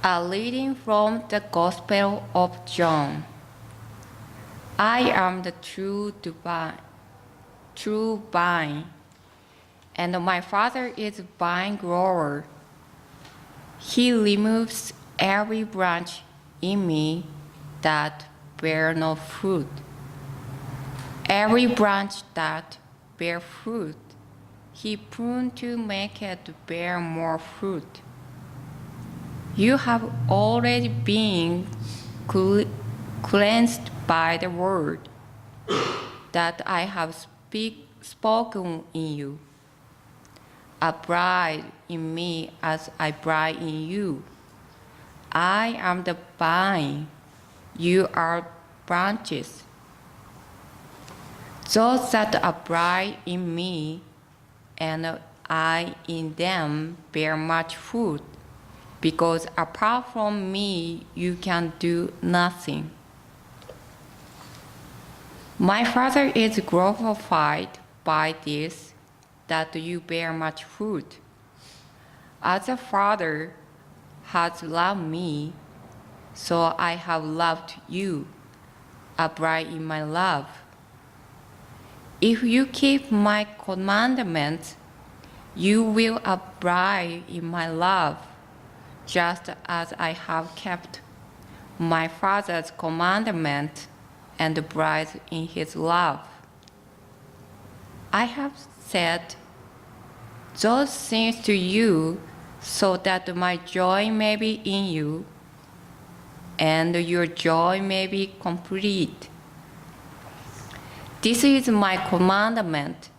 A reading from the Gospel of John. I am the true vine, and my Father is vine grower. He removes every branch in me that bear no fruit. Every branch that bear fruit, he prunes to make it bear more fruit. You have already been cleansed by the word that I have spoken in you. Abide in me as I abide in you. I am the vine, you are branches. Those that abide in me and I in them bear much fruit, because apart from me you can do nothing. My Father is glorified by this, that you bear much fruit. As the Father has loved me, so I have loved you. Abide in my love. If you keep my commandments, you will abide in my love, just as I have kept my Father's commandment and abide in his love. I have said those things to you so that my joy may be in you and your joy may be complete. This is my commandment,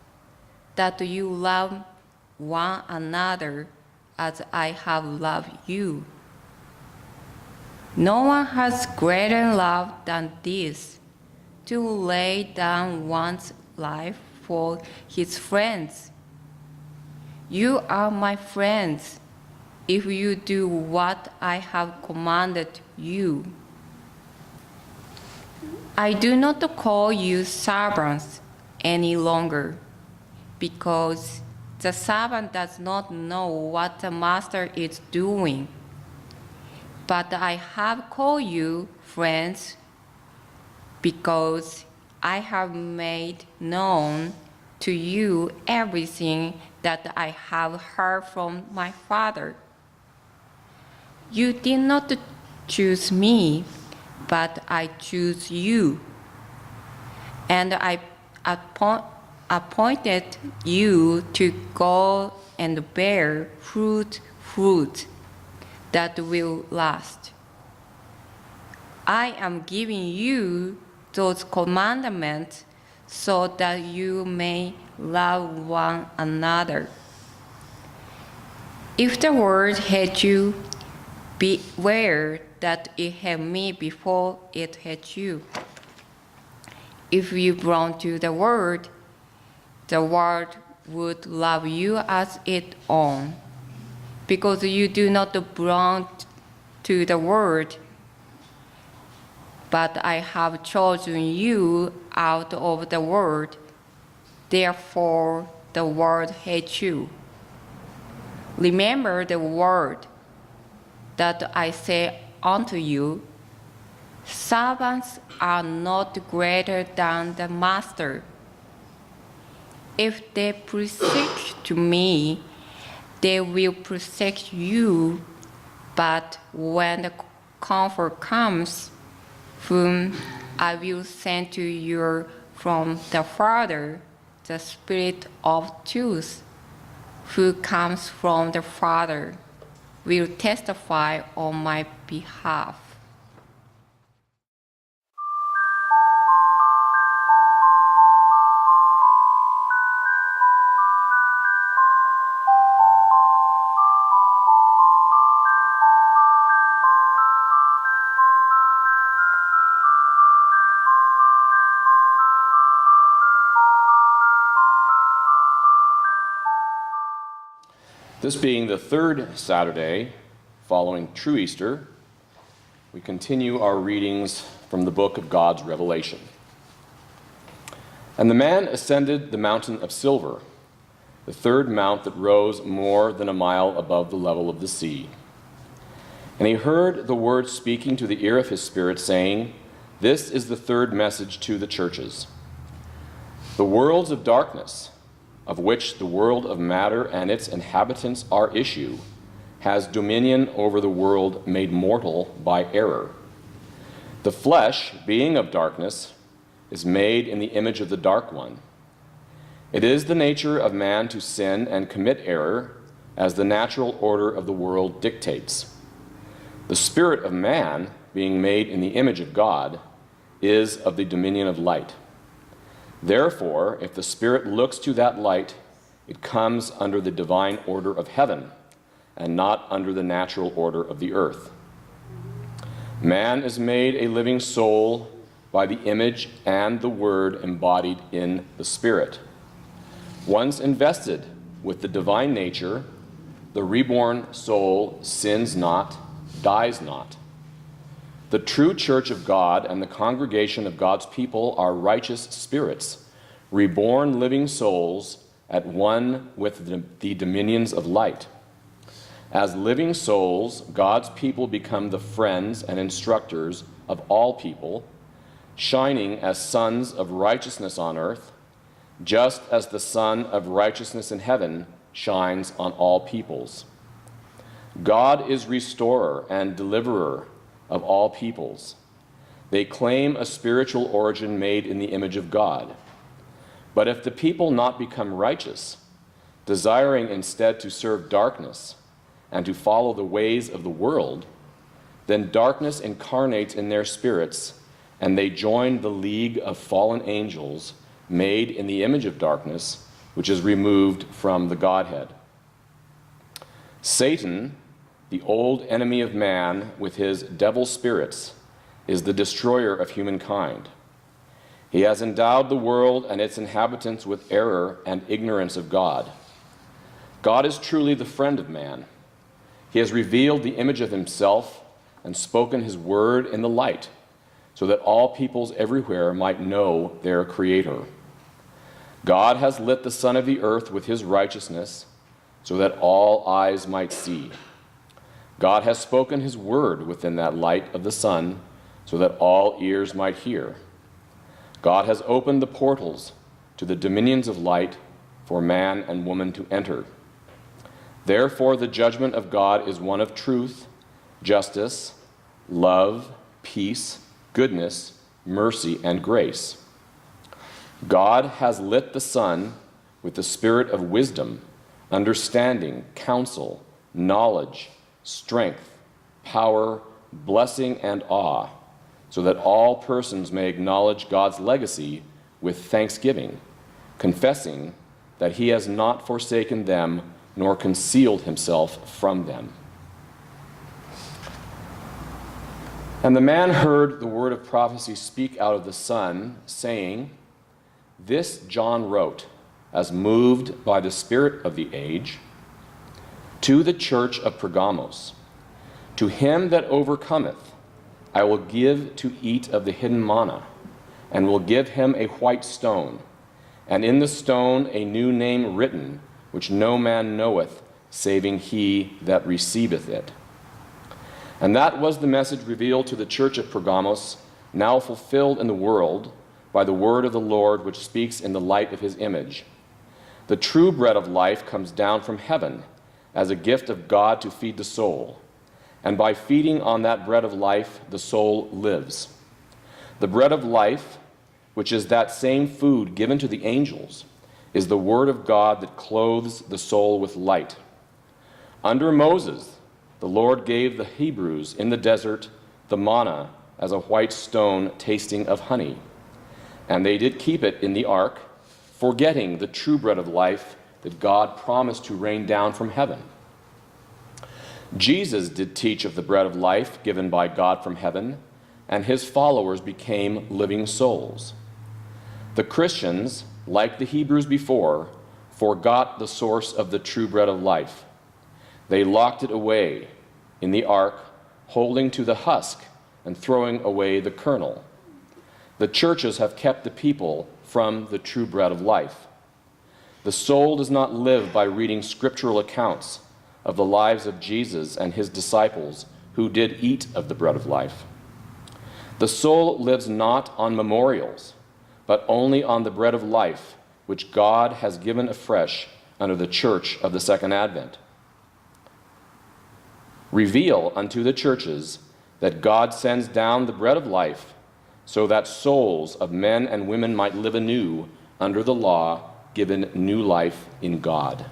that you love one another as I have loved you. No one has greater love than this, to lay down one's life for his friends. You are my friends if you do what I have commanded you. I do not call you servants any longer, because the servant does not know what the master is doing. But I have called you friends, because I have made known to you everything that I have heard from my Father. You did not choose me, but I choose you, and I appointed you to go and bear fruit that will last. I am giving you those commandments so that you may love one another. If the world hates you, beware that it hated me before it hated you. If you belong to the world would love you as its own. Because you do not belong to the world, but I have chosen you out of the world, therefore the world hates you. Remember the word that I say unto you, servants are not greater than the master. If they persecute me, they will persecute you, but when the Comforter comes, whom I will send to you from the Father, the Spirit of truth, who comes from the Father, will testify on my behalf. This being the third Saturday following True Easter, we continue our readings from the book of God's Revelation. And the man ascended the mountain of silver, the third mount that rose more than a mile above the level of the sea. And he heard the word speaking to the ear of his Spirit, saying, "This is the third message to the churches. The worlds of darkness, of which the world of matter and its inhabitants are issue, has dominion over the world made mortal by error. The flesh, being of darkness, is made in the image of the Dark One. It is the nature of man to sin and commit error, as the natural order of the world dictates. The spirit of man, being made in the image of God, is of the dominion of light. Therefore, if the Spirit looks to that light, it comes under the divine order of heaven, and not under the natural order of the earth. Man is made a living soul by the image and the word embodied in the Spirit. Once invested with the divine nature, the reborn soul sins not, dies not. The true church of God and the congregation of God's people are righteous spirits, reborn living souls at one with the dominions of light. As living souls, God's people become the friends and instructors of all people, shining as sons of righteousness on earth, just as the Sun of righteousness in heaven shines on all peoples. God is restorer and deliverer of all peoples. They claim a spiritual origin made in the image of God. But if the people not become righteous, desiring instead to serve darkness and to follow the ways of the world, then darkness incarnates in their spirits, and they join the league of fallen angels made in the image of darkness, which is removed from the Godhead. Satan, the old enemy of man with his devil spirits, is the destroyer of humankind. He has endowed the world and its inhabitants with error and ignorance of God. God is truly the friend of man. He has revealed the image of himself and spoken his word in the light, so that all peoples everywhere might know their Creator. God has lit the sun of the earth with his righteousness, so that all eyes might see. God has spoken his word within that light of the sun, so that all ears might hear. God has opened the portals to the dominions of light for man and woman to enter. Therefore, the judgment of God is one of truth, justice, love, peace, goodness, mercy, and grace. God has lit the sun with the spirit of wisdom, understanding, counsel, knowledge, strength, power, blessing, and awe, so that all persons may acknowledge God's legacy with thanksgiving, confessing that he has not forsaken them nor concealed himself from them. And the man heard the word of prophecy speak out of the sun, saying, "This John wrote, as moved by the spirit of the age, to the church of Pergamos. To him that overcometh, I will give to eat of the hidden manna, and will give him a white stone, and in the stone a new name written, which no man knoweth, saving he that receiveth it." And that was the message revealed to the church of Pergamos, now fulfilled in the world by the word of the Lord, which speaks in the light of his image. The true bread of life comes down from heaven as a gift of God to feed the soul. And by feeding on that bread of life, the soul lives. The bread of life, which is that same food given to the angels, is the word of God that clothes the soul with light. Under Moses, the Lord gave the Hebrews in the desert the manna as a white stone tasting of honey. And they did keep it in the ark, forgetting the true bread of life that God promised to rain down from heaven. Jesus did teach of the bread of life given by God from heaven, and his followers became living souls. The Christians, like the Hebrews before, forgot the source of the true bread of life. They locked it away in the ark, holding to the husk and throwing away the kernel. The churches have kept the people from the true bread of life. The soul does not live by reading scriptural accounts of the lives of Jesus and his disciples who did eat of the bread of life. The soul lives not on memorials, but only on the bread of life, which God has given afresh under the church of the second advent. Reveal unto the churches that God sends down the bread of life, so that souls of men and women might live anew under the law, given new life in God.